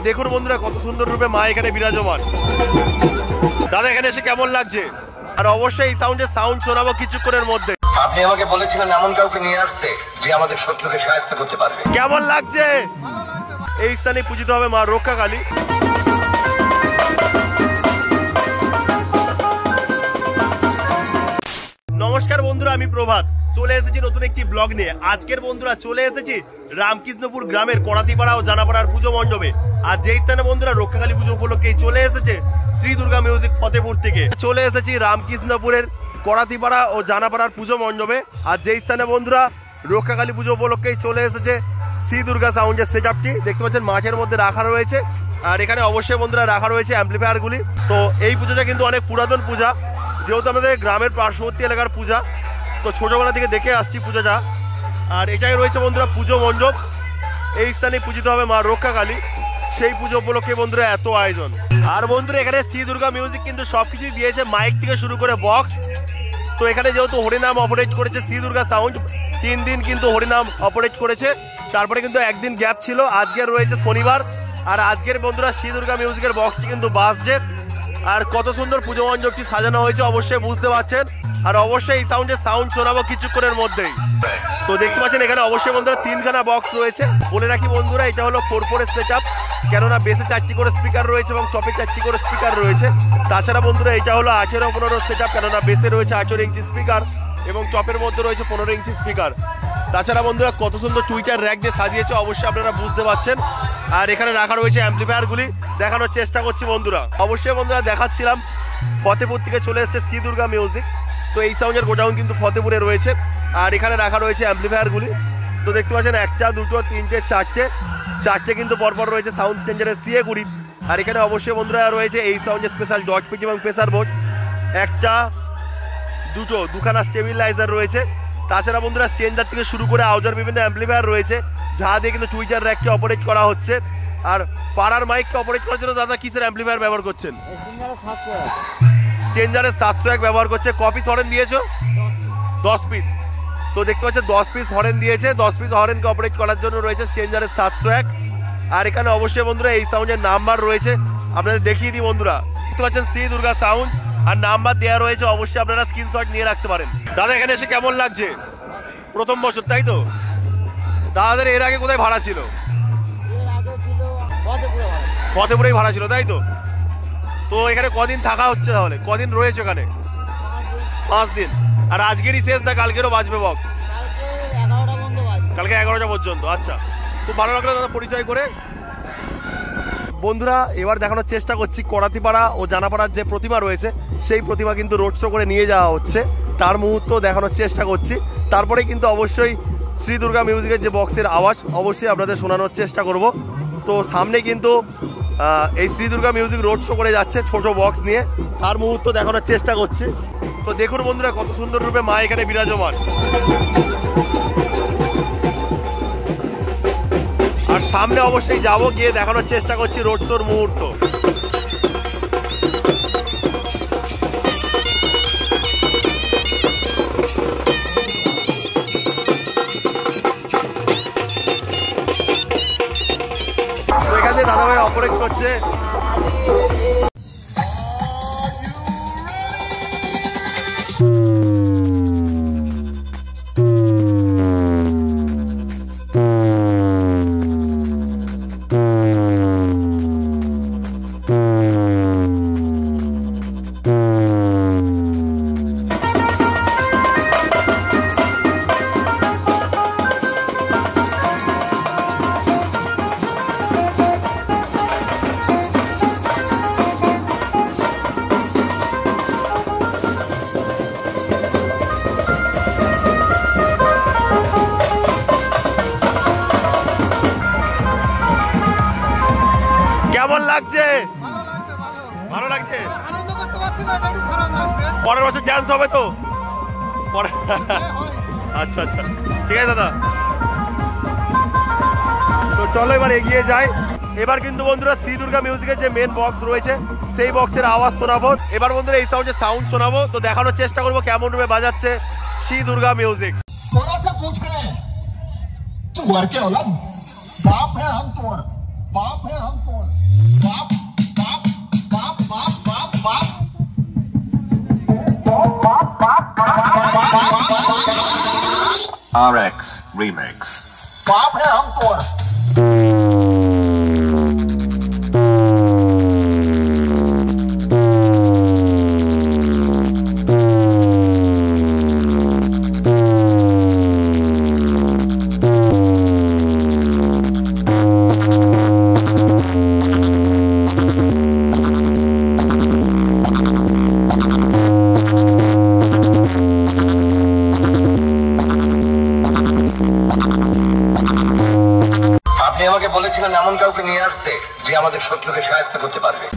দেখুন বন্ধুরা কত সুন্দর রূপে মা এখানে বিরাজমান। দাদা এখানে এসে কেমন লাগছে? আর অবশ্যই এই সাউন্ড শোনাবো কিছুক্ষণের মধ্যে। আপনি আমাকে বলেছিলেন এমন কাউকে নিয়ে আসতে যে আমাদের শত্রুকে সাহায্য করতে পারবে। কেমন লাগছে? এই স্থানে পূজিত হবে মা রক্ষা কালী। নমস্কার বন্ধুরা, আমি প্রভাত চলে এসেছি নতুন একটি ব্লগ নিয়ে। আজকের বন্ধুরা চলে এসেছি রামকৃষ্ণপুর গ্রামের করাতিপাড়া ও জানাপাড়ার পুজো মণ্ডপে। আর যেই স্থানে বন্ধুরা রক্ষাকালী পুজো উপলক্ষে চলে এসেছে শ্রী দুর্গা মিউজিক ফতেপুর থেকে। চলে এসেছি রামকৃষ্ণপুরের করাতিপাড়া ও জানাপাড়ার পুজো মণ্ডপে। আর যেই স্থানে বন্ধুরা রক্ষাকালী পুজো উপলক্ষেই চলে এসেছে শ্রী দুর্গা সাউন্ডের সেটআপটি দেখতে পাচ্ছেন মাঠের মধ্যে রাখা রয়েছে। আর এখানে অবশ্যই বন্ধুরা রাখা রয়েছে অ্যাম্পলিফায়ারগুলি। তো এই পুজোটা কিন্তু অনেক পুরাতন পূজা, যেহেতু আমাদের গ্রামের পার্শ্ববর্তী এলাকার পূজা, তো ছোটবেলা থেকে দেখে আসছি পূজাটা। আর এটাই রয়েছে বন্ধুরা পুজো মণ্ডপ। এই স্থানে পূজিত হবে মা রক্ষা কালী। সেই পুজো উপলক্ষে বন্ধুরা এত আয়োজন। আর বন্ধুরা এখানে শ্রী দুর্গা মিউজিক কিন্তু সবকিছু দিয়েছে, মাইক থেকে শুরু করে বক্স। তো এখানে যেহেতু হরিনাম অপারেট করেছে শ্রী দুর্গা সাউন্ড, 3 দিন কিন্তু হরিনাম অপারেট করেছে। তারপরে কিন্তু একদিন গ্যাপ ছিল, আজকে রয়েছে শনিবার। আর আজকের বন্ধুরা শ্রী দুর্গা মিউজিকের বক্সটি কিন্তু বাজছে। আর কত সুন্দর পুজো মণ্ডপটি সাজানো হয়েছে অবশ্যই বুঝতে পারছেন। আর অবশ্যই এই সাউন্ড শোনাবো কিছুক্ষণের মধ্যেই। তো দেখতে পাচ্ছেন এখানে অবশ্যই বন্ধুরা 3খানা বক্স রয়েছে। বলে রাখি বন্ধুরা এটা হলো 4/4 সেটআপ, কেননা বেসে 4টি করে স্পিকার রয়েছে এবং টপে 4টি করে স্পিকার রয়েছে। তাছাড়া বন্ধুরা এটা হলো 18/15 সেটআপ, কেননা বেসে রয়েছে 18 ইঞ্চি স্পিকার এবং টপের মধ্যে রয়েছে 15 ইঞ্চি স্পিকার। তাছাড়া বন্ধুরা কত সুন্দর টুইটার র্যাক দিয়ে সাজিয়েছে অবশ্যই আপনারা বুঝতে পারছেন। আর এখানে রাখা রয়েছে অ্যাম্পলিফায়ারগুলি, দেখানোর চেষ্টা করছি বন্ধুরা। অবশ্যই বন্ধুরা দেখাচ্ছিলাম ফতেপুর থেকে চলে এসেছে শ্রী দুর্গা মিউজিক। তো এই সাউন্ডের গোডাউন কিন্তু ফতেপুরে রয়েছে। আর এখানে রাখা রয়েছে অ্যাম্পলিফায়ারগুলি। তো দেখতে পাচ্ছেন 1টা 2টো 3টে 4টে কিন্তু পরপর রয়েছে সাউন্ড স্টেঞ্জারের CA-20। আর এখানে অবশ্যই বন্ধুরা রয়েছে এই সাউন্ডের স্পেশাল ডট পিচ এবং প্রেসার বোর্ড। 1টা 2খানা স্টেবিলাইজার রয়েছে। তাছাড়া বন্ধুরা স্টেঞ্জার থেকে শুরু করে আউজার বিভিন্ন অ্যাম্পলিফায়ার রয়েছে, যা দিয়ে কিন্তু টুইটার র্যাককে অপারেট করা হচ্ছে। আর পাড়ার মাইককে অপারেট করার জন্য দাদা কিসের অ্যাম্পলিফায়ার ব্যবহার করছেন? স্টেঞ্জারের 701 ব্যবহার করছে। কপিস হরেন দিয়েছো? 10 পিস। তো দেখতে পাচ্ছেন 10 পিস হরেন দিয়েছে। 10 পিস হরেনকে অপারেট করার জন্য রয়েছে স্টেঞ্জারের 701। আর এখানে অবশ্যই বন্ধুরা এই সাউন্ডের নাম্বার রয়েছে, আপনাদের দেখিয়ে দিই বন্ধুরা। দেখতে পাচ্ছেন শ্রী দুর্গা সাউন্ড আর নাম্বার দেওয়া রয়েছে, অবশ্যই আপনারা স্ক্রিনশট নিয়ে রাখতে পারেন। দাদা এখানে এসে কেমন লাগছে? প্রথম বছর তাই তো? দাদাদের এর আগে কোথায় ভাড়া ছিল? ফতেপুরেই ভাড়া ছিল তাই তো? তো এখানে কদিন থাকা হচ্ছে তাহলে? কদিন রয়েছে এখানে? 5 দিন। আর আজকেরই শেষ না কালকেরও বাজবে বক্স? কালকে 11টা পর্যন্ত। আচ্ছা, খুব ভালো লাগলো দাদা পরিচয় করে। বন্ধুরা এবার দেখানোর চেষ্টা করছি করাতিপাড়া ও জানাপাড়ার যে প্রতিমা রয়েছে সেই প্রতিমা কিন্তু রোড শো করে নিয়ে যাওয়া হচ্ছে, তার মুহূর্ত দেখানোর চেষ্টা করছি। তারপরে কিন্তু অবশ্যই শ্রী দুর্গা মিউজিকের যে বক্সের আওয়াজ অবশ্যই আপনাদের শোনানোর চেষ্টা করব। তো সামনে কিন্তু এই Shri Durga music road show করে যাচ্ছে ছোট বক্স নিয়ে, তার মুহূর্ত দেখানোর চেষ্টা করছি। তো দেখুন বন্ধুরা কত সুন্দর রূপে মা এখানে বিরাজমান। আর সামনে অবশ্যই যাব, গিয়ে দেখানোর চেষ্টা করছি রোড শোর মুহূর্ত। তো এখানে দাদাভাই অপারেট করছে। কেমন লাগছে? ভালো লাগছে? পরের বছর ডান্স হবে তো? আচ্ছা আচ্ছা, ঠিক আছে দাদা। তো চলো এবার এগিয়ে যাই। এবার কিন্তু বন্ধুরা শ্রী দুর্গা মিউজিকের যে মেন বক্স রয়েছে সেই বক্সের আওয়াজ শোনাবো। এবার বন্ধুরা এই সাউন্ড শোনাবো, তো দেখানোর চেষ্টা করবো কেমন রূপে বাজাচ্ছে শ্রী দুর্গা মিউজিক। बाप है हम तुम्हारा, बाप है हम तुम्हारा। RX Remix. बाप है हम तो আপনি আমাকে বলেছিলেন এমন কাউকে নিয়ে আসতে যে আমাদের শত্রুকে সাহায্য করতে পারবে।